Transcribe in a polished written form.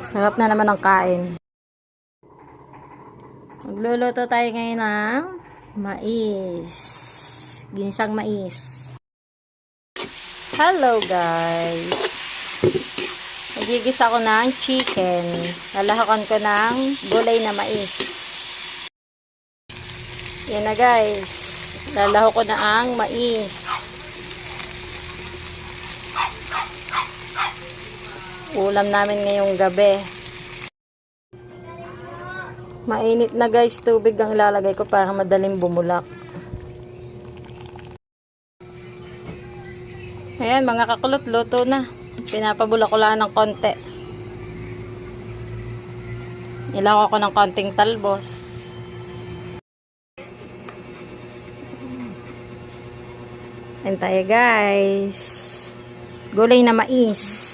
Sarap na naman ang kain. Magluluto tayo ngayon ng mais. Ginisang mais. Hello guys. Nagigisa ko ng chicken. Lalahakan ko ng gulay na mais. Yan na guys. Lalaho ko na ang mais. Ulam namin ngayong gabi. Mainit na guys, tubig ang ilalagay ko para madaling bumulak. Ayan mga kakulot, luto na. Pinapabulak ko lang ng konti. Nilako ko ng konting talbos. Ayan tayo guys. Gulay na mais.